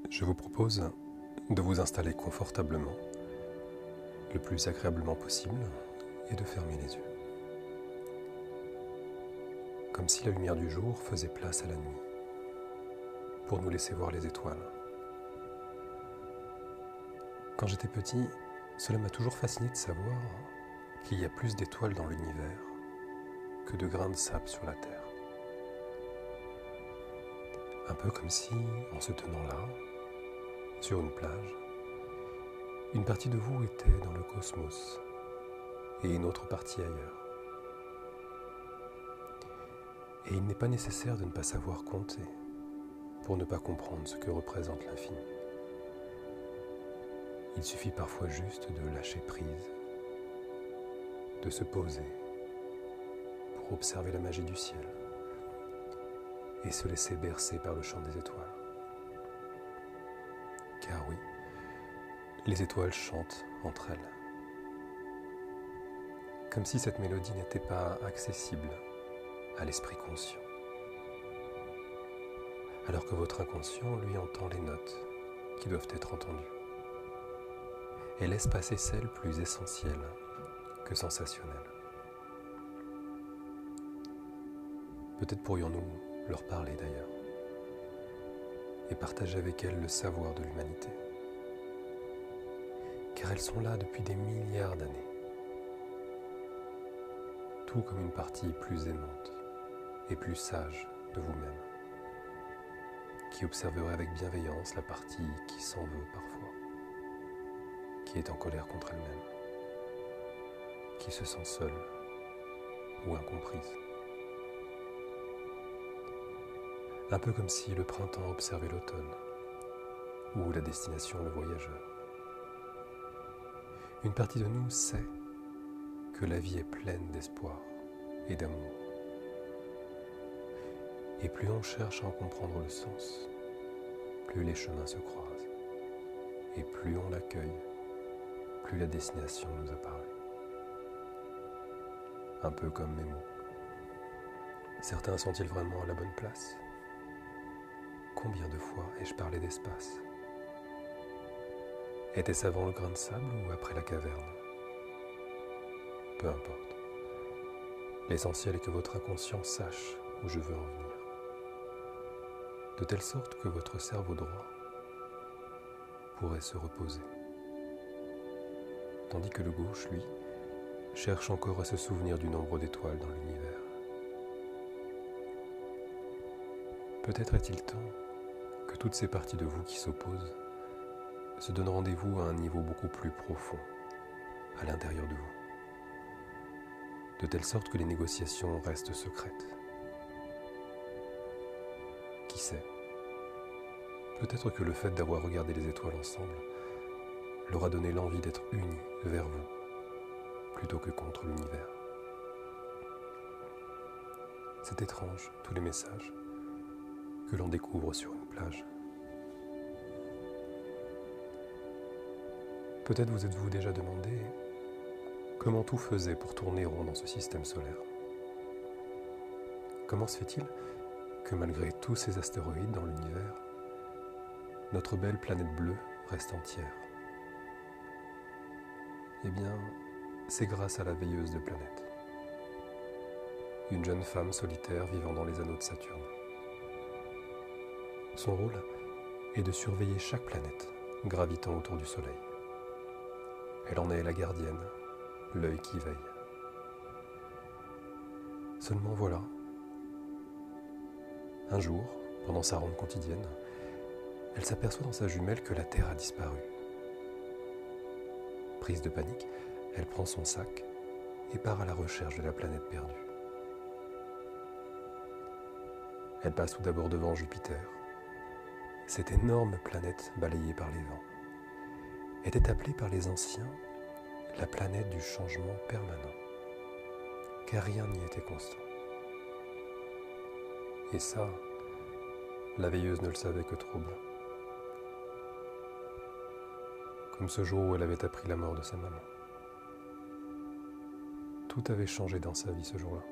Je vous propose de vous installer confortablement, le plus agréablement possible, et de fermer les yeux. Comme si la lumière du jour faisait place à la nuit, pour nous laisser voir les étoiles. Quand j'étais petit, cela m'a toujours fasciné de savoir qu'il y a plus d'étoiles dans l'univers que de grains de sable sur la Terre. Un peu comme si, en se tenant là, sur une plage, une partie de vous était dans le cosmos et une autre partie ailleurs. Et il n'est pas nécessaire de ne pas savoir compter pour ne pas comprendre ce que représente l'infini. Il suffit parfois juste de lâcher prise, de se poser pour observer la magie du ciel et se laisser bercer par le chant des étoiles. Car oui, les étoiles chantent entre elles, comme si cette mélodie n'était pas accessible à l'esprit conscient, alors que votre inconscient, lui, entend les notes qui doivent être entendues et laisse passer celles plus essentielles que sensationnelles. Peut-être pourrions-nous leur parler d'ailleurs et partager avec elles le savoir de l'humanité, car elles sont là depuis des milliards d'années, tout comme une partie plus aimante et plus sage de vous-même, qui observerait avec bienveillance la partie qui s'en veut parfois, qui est en colère contre elle-même, qui se sent seule ou incomprise. Un peu comme si le printemps observait l'automne, ou la destination le voyageur. Une partie de nous sait que la vie est pleine d'espoir et d'amour. Et plus on cherche à en comprendre le sens, plus les chemins se croisent. Et plus on l'accueille, plus la destination nous apparaît. Un peu comme mes mots. Certains sont-ils vraiment à la bonne place ? Combien de fois ai-je parlé d'espace ? Était-ce avant le grain de sable ou après la caverne ? Peu importe. L'essentiel est que votre inconscient sache où je veux en venir. De telle sorte que votre cerveau droit pourrait se reposer. Tandis que le gauche, lui, cherche encore à se souvenir du nombre d'étoiles dans l'univers. Peut-être est-il temps que toutes ces parties de vous qui s'opposent se donnent rendez-vous à un niveau beaucoup plus profond, à l'intérieur de vous, de telle sorte que les négociations restent secrètes. Qui sait ? Peut-être que le fait d'avoir regardé les étoiles ensemble leur a donné l'envie d'être unis vers vous, plutôt que contre l'univers. C'est étrange, tous les messages que l'on découvre sur une plage. Peut-être vous êtes-vous déjà demandé comment tout faisait pour tourner rond dans ce système solaire. Comment se fait-il que malgré tous ces astéroïdes dans l'univers, notre belle planète bleue reste entière ? Eh bien, c'est grâce à la veilleuse de planètes, une jeune femme solitaire vivant dans les anneaux de Saturne. Son rôle est de surveiller chaque planète gravitant autour du Soleil. Elle en est la gardienne, l'œil qui veille. Seulement voilà, un jour, pendant sa ronde quotidienne, elle s'aperçoit dans sa jumelle que la Terre a disparu. Prise de panique, elle prend son sac et part à la recherche de la planète perdue. Elle passe tout d'abord devant Jupiter. Cette énorme planète balayée par les vents était appelée par les anciens la planète du changement permanent, car rien n'y était constant. Et ça, la veilleuse ne le savait que trop bien. Comme ce jour où elle avait appris la mort de sa maman. Tout avait changé dans sa vie ce jour-là.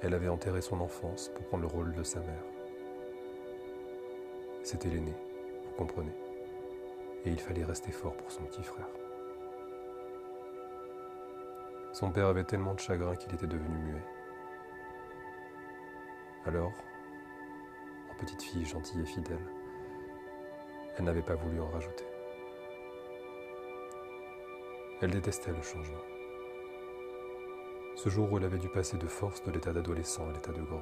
Elle avait enterré son enfance pour prendre le rôle de sa mère. C'était l'aîné, vous comprenez, et il fallait rester fort pour son petit frère. Son père avait tellement de chagrin qu'il était devenu muet. Alors, en petite fille gentille et fidèle, elle n'avait pas voulu en rajouter. Elle détestait le changement. Ce jour où elle avait dû passer de force de l'état d'adolescent à l'état de grand.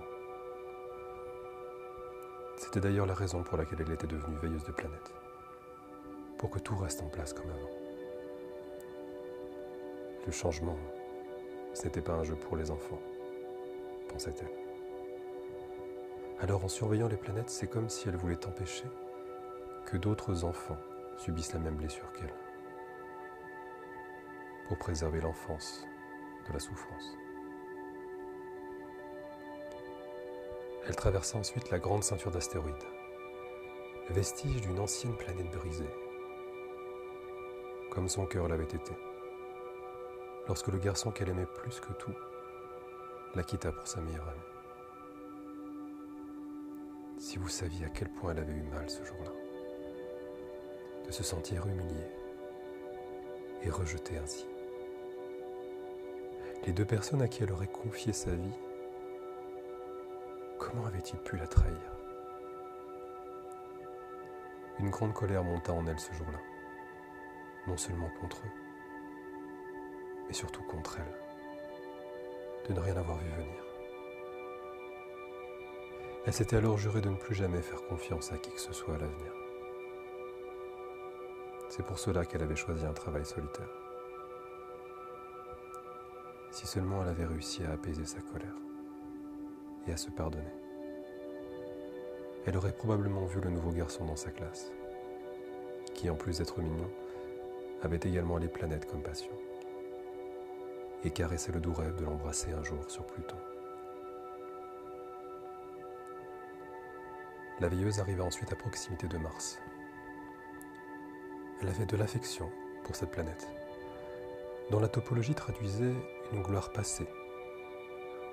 C'était d'ailleurs la raison pour laquelle elle était devenue veilleuse de planète. Pour que tout reste en place comme avant. Le changement, ce n'était pas un jeu pour les enfants, pensait-elle. Alors en surveillant les planètes, c'est comme si elle voulait empêcher que d'autres enfants subissent la même blessure qu'elle. Pour préserver l'enfance de la souffrance. Elle traversa ensuite la grande ceinture d'astéroïdes, vestige d'une ancienne planète brisée, comme son cœur l'avait été, lorsque le garçon qu'elle aimait plus que tout la quitta pour sa meilleure amie. Si vous saviez à quel point elle avait eu mal ce jour-là, de se sentir humiliée et rejetée ainsi. Les deux personnes à qui elle aurait confié sa vie, comment avait-il pu la trahir? Une grande colère monta en elle ce jour-là, non seulement contre eux, mais surtout contre elle, de ne rien avoir vu venir. Elle s'était alors jurée de ne plus jamais faire confiance à qui que ce soit à l'avenir. C'est pour cela qu'elle avait choisi un travail solitaire. Si seulement elle avait réussi à apaiser sa colère et à se pardonner. Elle aurait probablement vu le nouveau garçon dans sa classe, qui en plus d'être mignon, avait également les planètes comme passion, et caressait le doux rêve de l'embrasser un jour sur Pluton. La veilleuse arriva ensuite à proximité de Mars. Elle avait de l'affection pour cette planète, dont la topologie traduisait une gloire passée,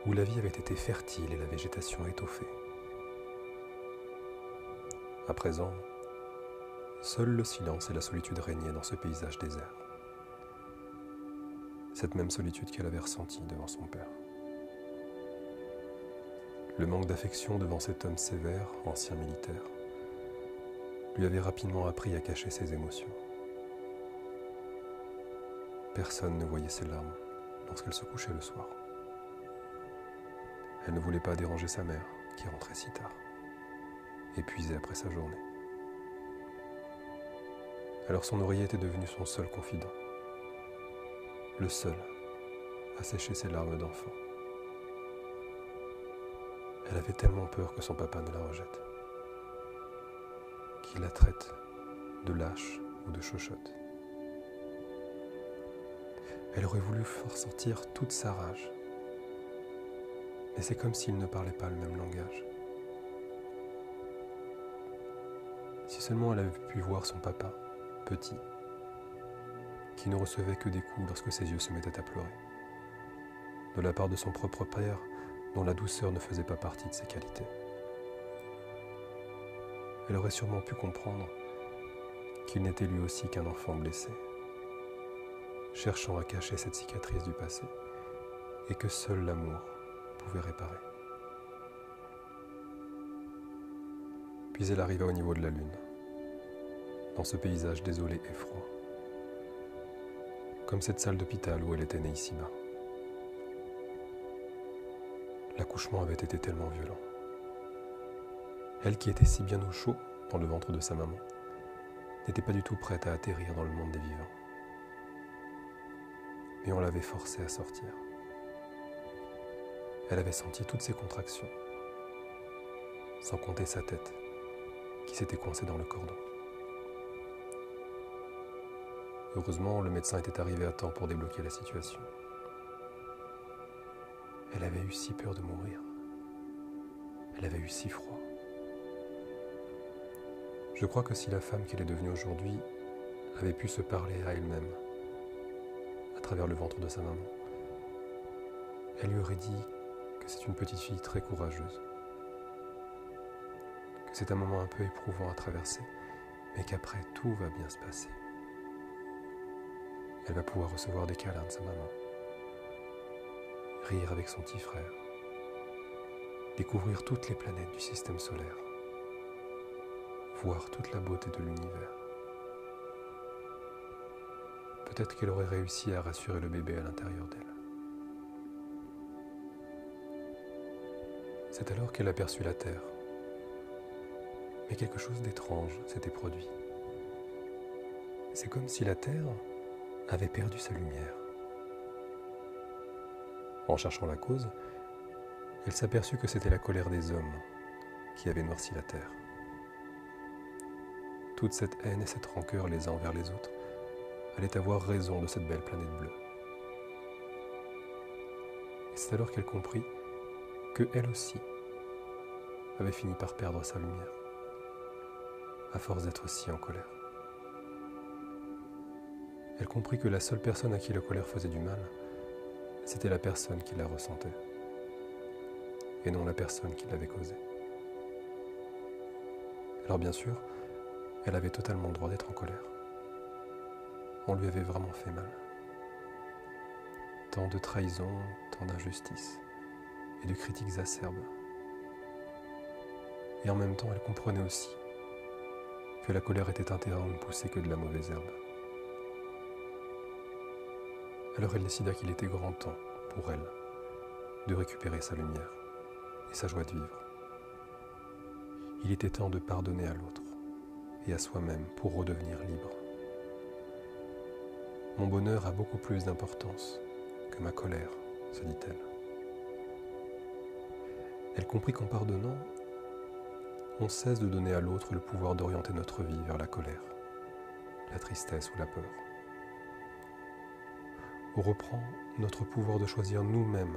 où la vie avait été fertile et la végétation étoffée. À présent, seul le silence et la solitude régnaient dans ce paysage désert. Cette même solitude qu'elle avait ressentie devant son père. Le manque d'affection devant cet homme sévère, ancien militaire, lui avait rapidement appris à cacher ses émotions. Personne ne voyait ses larmes lorsqu'elle se couchait le soir. Elle ne voulait pas déranger sa mère, qui rentrait si tard, épuisée après sa journée. Alors son oreiller était devenu son seul confident, le seul à sécher ses larmes d'enfant. Elle avait tellement peur que son papa ne la rejette, qu'il la traite de lâche ou de chochotte. Elle aurait voulu faire sortir toute sa rage, mais c'est comme s'ils ne parlaient pas le même langage. Si seulement elle avait pu voir son papa, petit, qui ne recevait que des coups lorsque ses yeux se mettaient à pleurer, de la part de son propre père, dont la douceur ne faisait pas partie de ses qualités. Elle aurait sûrement pu comprendre qu'il n'était lui aussi qu'un enfant blessé, cherchant à cacher cette cicatrice du passé, et que seul l'amour pouvait réparer. Puis elle arriva au niveau de la lune, dans ce paysage désolé et froid, comme cette salle d'hôpital où elle était née ici-bas. L'accouchement avait été tellement violent. Elle qui était si bien au chaud dans le ventre de sa maman, n'était pas du tout prête à atterrir dans le monde des vivants. Mais on l'avait forcée à sortir. Elle avait senti toutes ses contractions, sans compter sa tête, qui s'était coincée dans le cordon. Heureusement, le médecin était arrivé à temps pour débloquer la situation. Elle avait eu si peur de mourir. Elle avait eu si froid. Je crois que si la femme qu'elle est devenue aujourd'hui avait pu se parler à elle-même, à travers le ventre de sa maman, elle lui aurait dit que c'est une petite fille très courageuse, que c'est un moment un peu éprouvant à traverser, mais qu'après tout va bien se passer. Elle va pouvoir recevoir des câlins de sa maman, rire avec son petit frère, découvrir toutes les planètes du système solaire, voir toute la beauté de l'univers. Peut-être qu'elle aurait réussi à rassurer le bébé à l'intérieur d'elle. C'est alors qu'elle aperçut la Terre. Mais quelque chose d'étrange s'était produit. C'est comme si la Terre avait perdu sa lumière. En cherchant la cause, elle s'aperçut que c'était la colère des hommes qui avait noirci la Terre. Toute cette haine et cette rancœur les uns envers les autres allaient avoir raison de cette belle planète bleue. Et c'est alors qu'elle comprit que elle aussi avait fini par perdre sa lumière, à force d'être si en colère. Elle comprit que la seule personne à qui la colère faisait du mal, c'était la personne qui la ressentait, et non la personne qui l'avait causée. Alors bien sûr, elle avait totalement le droit d'être en colère. On lui avait vraiment fait mal. Tant de trahisons, tant d'injustices, et de critiques acerbes. Et en même temps, elle comprenait aussi que la colère était un terrain où ne poussait que de la mauvaise herbe. Alors elle décida qu'il était grand temps, pour elle, de récupérer sa lumière et sa joie de vivre. Il était temps de pardonner à l'autre et à soi-même pour redevenir libre. Mon bonheur a beaucoup plus d'importance que ma colère, se dit-elle. Elle comprit qu'en pardonnant, on cesse de donner à l'autre le pouvoir d'orienter notre vie vers la colère, la tristesse ou la peur. On reprend notre pouvoir de choisir nous-mêmes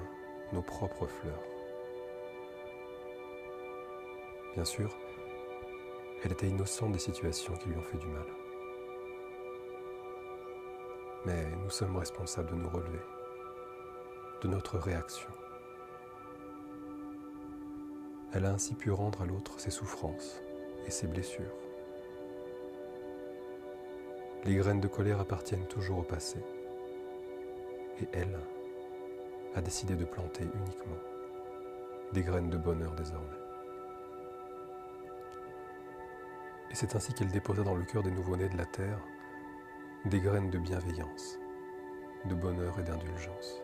nos propres fleurs. Bien sûr, elle était innocente des situations qui lui ont fait du mal. Mais nous sommes responsables de nous relever, de notre réaction. Elle a ainsi pu rendre à l'autre ses souffrances et ses blessures. Les graines de colère appartiennent toujours au passé. Et elle a décidé de planter uniquement des graines de bonheur désormais. Et c'est ainsi qu'elle déposa dans le cœur des nouveau-nés de la terre des graines de bienveillance, de bonheur et d'indulgence.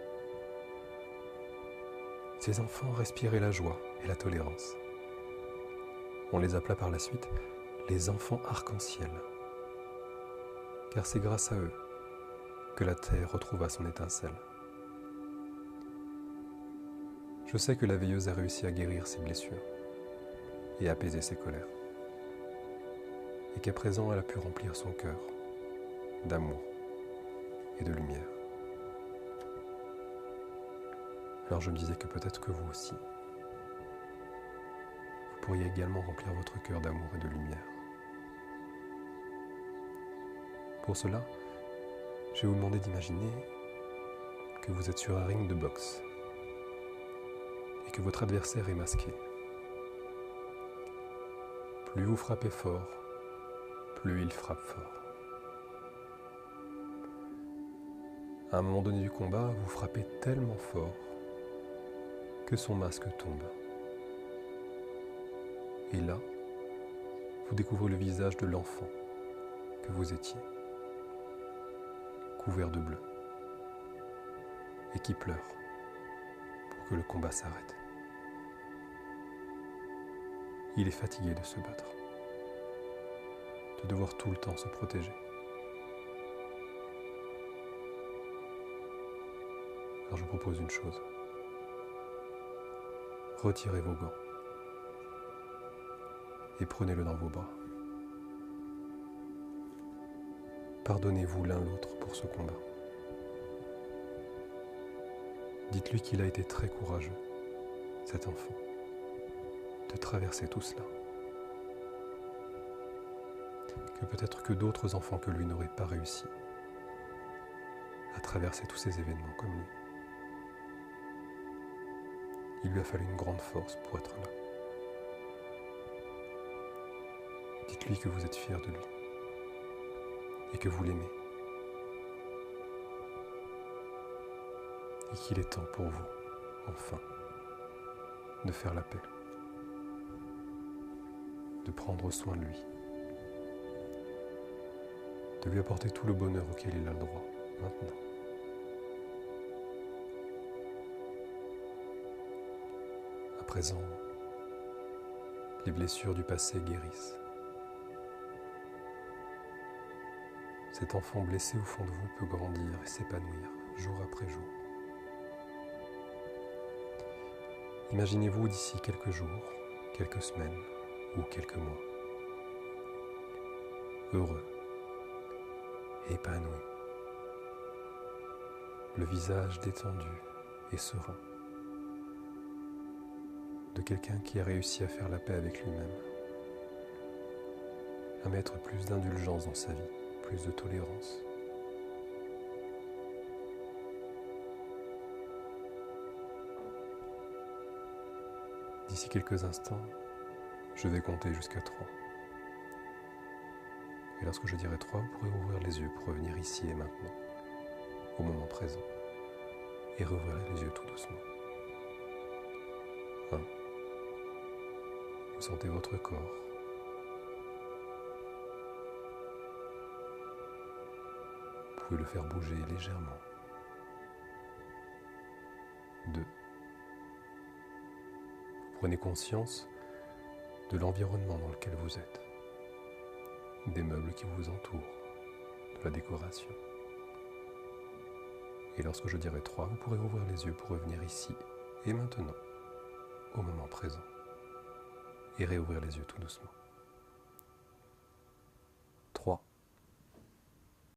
Ces enfants respiraient la joie et la tolérance. On les appela par la suite les enfants arc-en-ciel, car c'est grâce à eux que la terre retrouva son étincelle. Je sais que la veilleuse a réussi à guérir ses blessures et apaiser ses colères, et qu'à présent elle a pu remplir son cœur d'amour et de lumière. Alors je me disais que peut-être que vous aussi, vous pourriez également remplir votre cœur d'amour et de lumière. Pour cela, je vais vous demander d'imaginer que vous êtes sur un ring de boxe et que votre adversaire est masqué. Plus vous frappez fort, plus il frappe fort. À un moment donné du combat, vous frappez tellement fort que son masque tombe. Et là, vous découvrez le visage de l'enfant que vous étiez, couvert de bleu, et qui pleure pour que le combat s'arrête. Il est fatigué de se battre, de devoir tout le temps se protéger. Alors je vous propose une chose. Retirez vos gants et prenez-le dans vos bras. Pardonnez-vous l'un l'autre pour ce combat. Dites-lui qu'il a été très courageux, cet enfant, de traverser tout cela. Que peut-être que d'autres enfants que lui n'auraient pas réussi à traverser tous ces événements comme lui. Il lui a fallu une grande force pour être là. Dites-lui que vous êtes fier de lui et que vous l'aimez et qu'il est temps pour vous, enfin, de faire la paix, de prendre soin de lui, de lui apporter tout le bonheur auquel il a le droit, maintenant. À présent, les blessures du passé guérissent. Cet enfant blessé au fond de vous peut grandir et s'épanouir jour après jour. Imaginez-vous d'ici quelques jours, quelques semaines ou quelques mois, heureux, épanoui, le visage détendu et serein, de quelqu'un qui a réussi à faire la paix avec lui-même, à mettre plus d'indulgence dans sa vie, plus de tolérance. D'ici quelques instants, je vais compter jusqu'à 3. Et lorsque je dirai 3, vous pourrez ouvrir les yeux pour revenir ici et maintenant, au moment présent, et rouvrir les yeux tout doucement. 1. Vous sentez votre corps. 2. Vous pouvez le faire bouger légèrement. 2. Vous prenez conscience de l'environnement dans lequel vous êtes, des meubles qui vous entourent, de la décoration. Et lorsque je dirai 3, vous pourrez ouvrir les yeux pour revenir ici et maintenant, au moment présent, et réouvrir les yeux tout doucement.